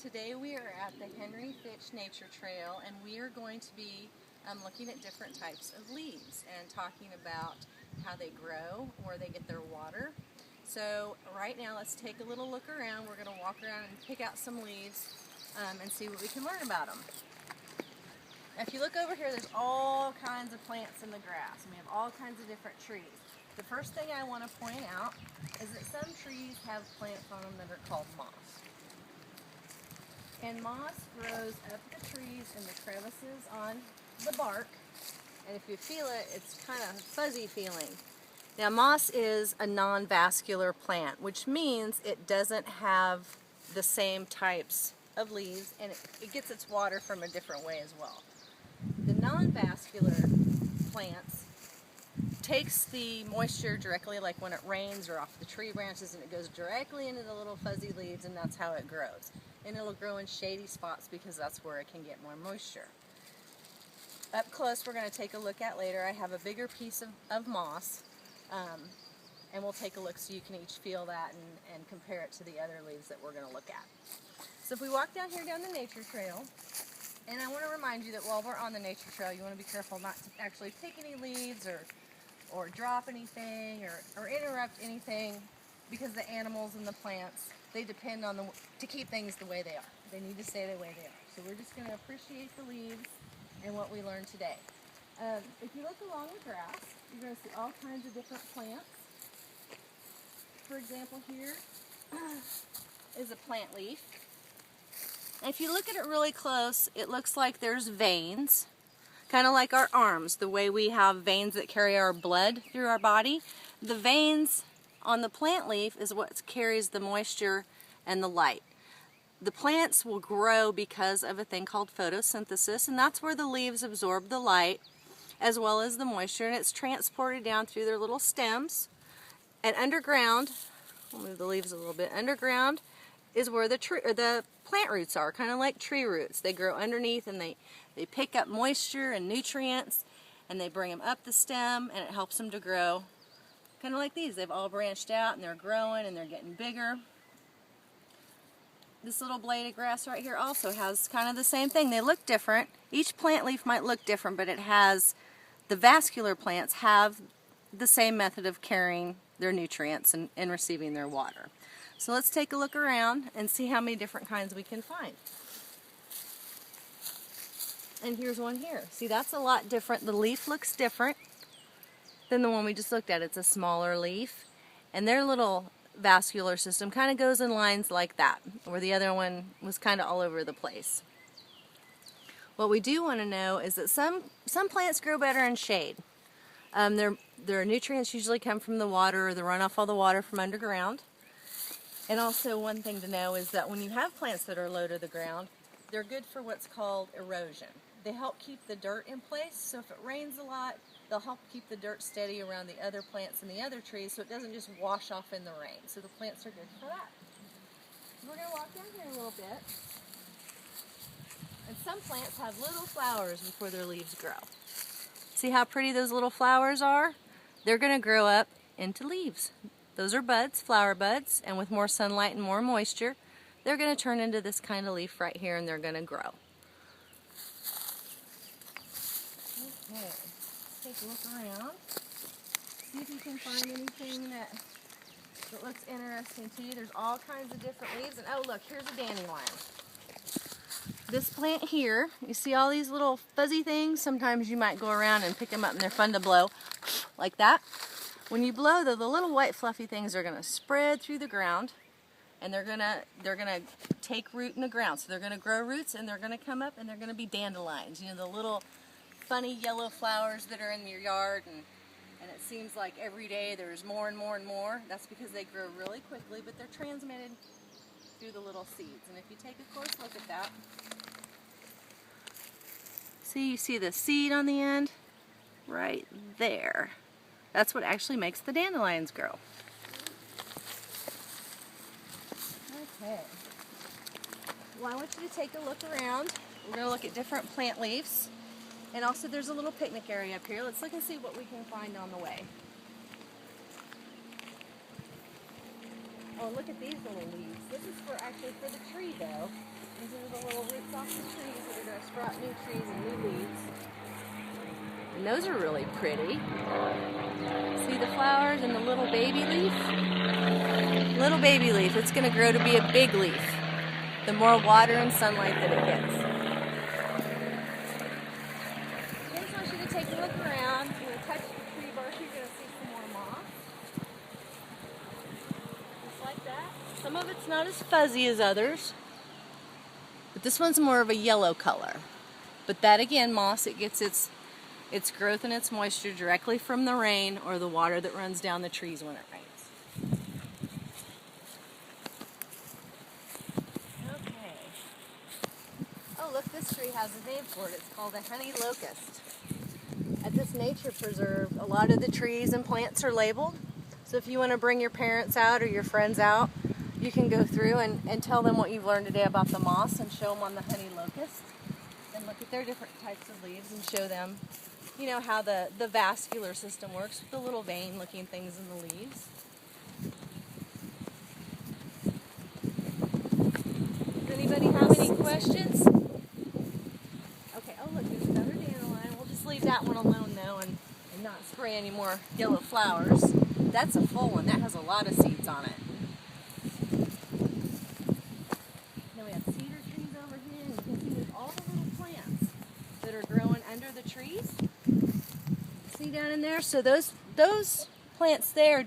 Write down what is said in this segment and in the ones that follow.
Today we are at the Henry Fitch Nature Trail, and we are going to be looking at different types of leaves and talking about how they grow, where they get their water. So right now let's take a little look around. We're going to walk around and pick out some leaves and see what we can learn about them. If you look over here, there's all kinds of plants in the grass, and we have all kinds of different trees. The first thing I want to point out is that some trees have plants on them that are called moss. And moss grows up the trees in the crevices on the bark, and if you feel it, it's kind of fuzzy feeling. Now, moss is a non-vascular plant, which means it doesn't have the same types of leaves, and it gets its water from a different way as well. The non-vascular plants takes the moisture directly, like when it rains or off the tree branches, and it goes directly into the little fuzzy leaves, and that's how it grows. And it'll grow in shady spots because that's where it can get more moisture. Up close, we're going to take a look at later. I have a bigger piece of moss, and we'll take a look so you can each feel that and compare it to the other leaves that we're going to look at. So if we walk down here down the nature trail, and I want to remind you that while we're on the nature trail, you want to be careful not to actually pick any leaves or drop anything or interrupt anything, because the animals and the plants, they depend on to keep things the way they are. They need to stay the way they are. So we're just going to appreciate the leaves and what we learned today. If you look along the grass, you're going to see all kinds of different plants. For example, here is a plant leaf. And if you look at it really close, it looks like there's veins, kind of like our arms, the way we have veins that carry our blood through our body. The veins on the plant leaf is what carries the moisture and the light. The plants will grow because of a thing called photosynthesis, and that's where the leaves absorb the light as well as the moisture, and it's transported down through their little stems. And underground, we'll move the leaves a little bit, underground is where the plant roots are, kind of like tree roots. They grow underneath, and they pick up moisture and nutrients, and they bring them up the stem, and it helps them to grow. Kind of like these. They've all branched out, and they're growing, and they're getting bigger. This little blade of grass right here also has kind of the same thing. They look different. Each plant leaf might look different, but the vascular plants have the same method of carrying their nutrients and receiving their water. So let's take a look around and see how many different kinds we can find. And here's one here. See, that's a lot different. The leaf looks different than the one we just looked at. It's a smaller leaf, and their little vascular system kind of goes in lines like that, where the other one was kind of all over the place. What we do want to know is that some plants grow better in shade. Their nutrients usually come from the water, or the runoff of the water from underground. And also, one thing to know is that when you have plants that are low to the ground, they're good for what's called erosion. They help keep the dirt in place, so if it rains a lot, they'll help keep the dirt steady around the other plants and the other trees, so it doesn't just wash off in the rain. So the plants are good for that. We're going to walk down here a little bit. And some plants have little flowers before their leaves grow. See how pretty those little flowers are? They're going to grow up into leaves. Those are buds, flower buds, and with more sunlight and more moisture, they're going to turn into this kind of leaf right here, and they're going to grow. Okay, let's take a look around. See if you can find anything that looks interesting to you. There's all kinds of different leaves, and oh look, here's a dandelion. This plant here, you see all these little fuzzy things? Sometimes you might go around and pick them up, and they're fun to blow, like that. When you blow, the little white fluffy things are going to spread through the ground, and they're gonna take root in the ground. So they're gonna grow roots, and they're gonna come up, and they're gonna be dandelions. You know, the little funny yellow flowers that are in your yard, and it seems like every day there's more and more and more. That's because they grow really quickly, but they're transmitted through the little seeds. And if you take a close look at that, you see the seed on the end? Right there. That's what actually makes the dandelions grow. Okay. Well, I want you to take a look around. We're going to look at different plant leaves. And also there's a little picnic area up here. Let's look and see what we can find on the way. Oh, look at these little leaves. This is actually for the tree, though. off the trees that are going to sprout new trees and new leaves. And those are really pretty. See the flowers and the little baby leaf? Little baby leaf. It's going to grow to be a big leaf the more water and sunlight that it gets. I just want you to take a look around. You're going to touch the tree bark. You're going to see some more moss. Just like that. Some of it's not as fuzzy as others. But this one's more of a yellow color. But that again, moss, it gets its growth and its moisture directly from the rain or the water that runs down the trees when it rains. Okay. Oh, look, this tree has a name for it. It's called a honey locust. At this nature preserve, a lot of the trees and plants are labeled. So if you want to bring your parents out or your friends out, you can go through and tell them what you've learned today about the moss and show them on the honey locust. And look at their different types of leaves and show them, you know, how the vascular system works with the little vein looking things in the leaves. Does anybody have any questions? Okay, oh look, there's another dandelion. We'll just leave that one alone though and not spray any more yellow flowers. That's a full one. That has a lot of seeds on it. Then we have cedar trees over here, and you can see there's all the little plants that are growing under the trees. See down in there? So those plants there,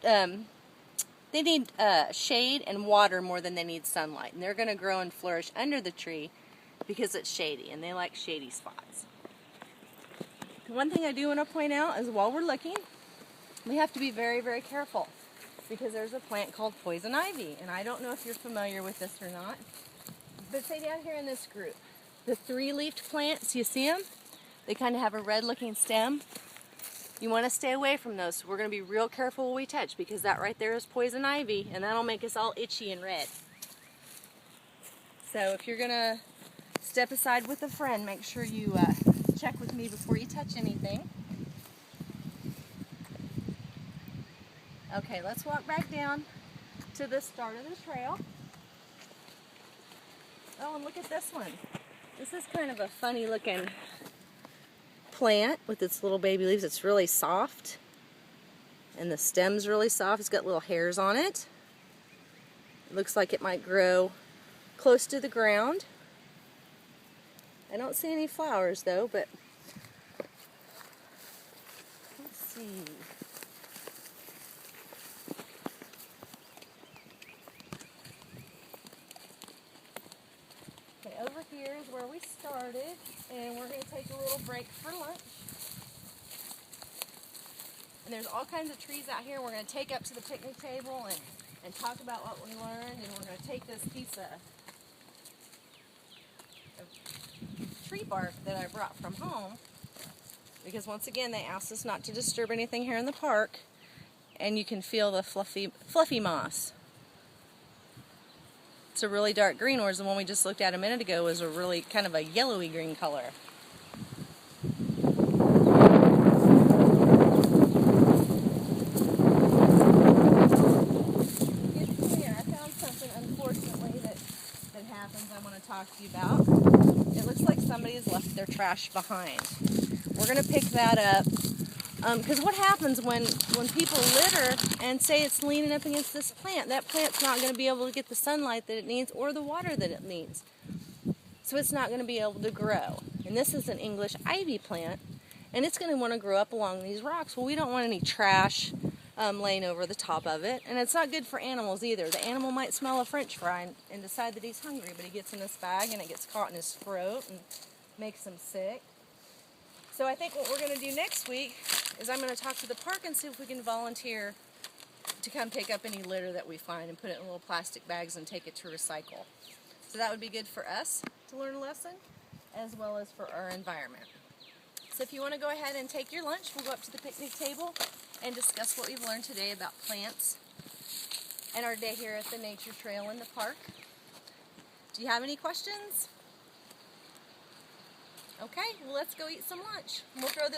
they need shade and water more than they need sunlight. And they're going to grow and flourish under the tree because it's shady, and they like shady spots. One thing I do want to point out is while we're looking, we have to be very, very careful because there's a plant called poison ivy. And I don't know if you're familiar with this or not, but say down here in this group, the three-leafed plants, you see them? They kind of have a red-looking stem. You want to stay away from those. So we're going to be real careful what we touch because that right there is poison ivy, and that'll make us all itchy and red. So if you're going to step aside with a friend, make sure you check with me before you touch anything. Okay, let's walk back down to the start of the trail. Oh, and look at this one. This is kind of a funny looking plant with its little baby leaves. It's really soft and the stem's really soft. It's got little hairs on it. It looks like it might grow close to the ground. I don't see any flowers though, but let's see. Okay, over here is where we started, and we're going to take a little break for lunch. And there's all kinds of trees out here. We're going to take up to the picnic table and talk about what we learned, and we're going to take this piece of tree bark that I brought from home, because once again they asked us not to disturb anything here in the park, and you can feel the fluffy moss. It's a really dark green, whereas the one we just looked at a minute ago was a really kind of a yellowy green color. I found something unfortunately that happens I want to talk to you about. It looks like somebody has left their trash behind. We're going to pick that up because what happens when people litter and say it's leaning up against this plant, that plant's not going to be able to get the sunlight that it needs or the water that it needs. So it's not going to be able to grow. And this is an English ivy plant, and it's going to want to grow up along these rocks. Well, we don't want any trash laying over the top of it, and it's not good for animals either. The animal might smell a French fry and decide that he's hungry, but he gets in this bag and it gets caught in his throat and makes him sick. So I think what we're going to do next week is I'm going to talk to the park and see if we can volunteer to come pick up any litter that we find and put it in little plastic bags and take it to recycle. So that would be good for us to learn a lesson as well as for our environment. So if you want to go ahead and take your lunch, we'll go up to the picnic table and discuss what we've learned today about plants and our day here at the nature trail in the park. Do you have any questions? Okay, well let's go eat some lunch. We'll throw this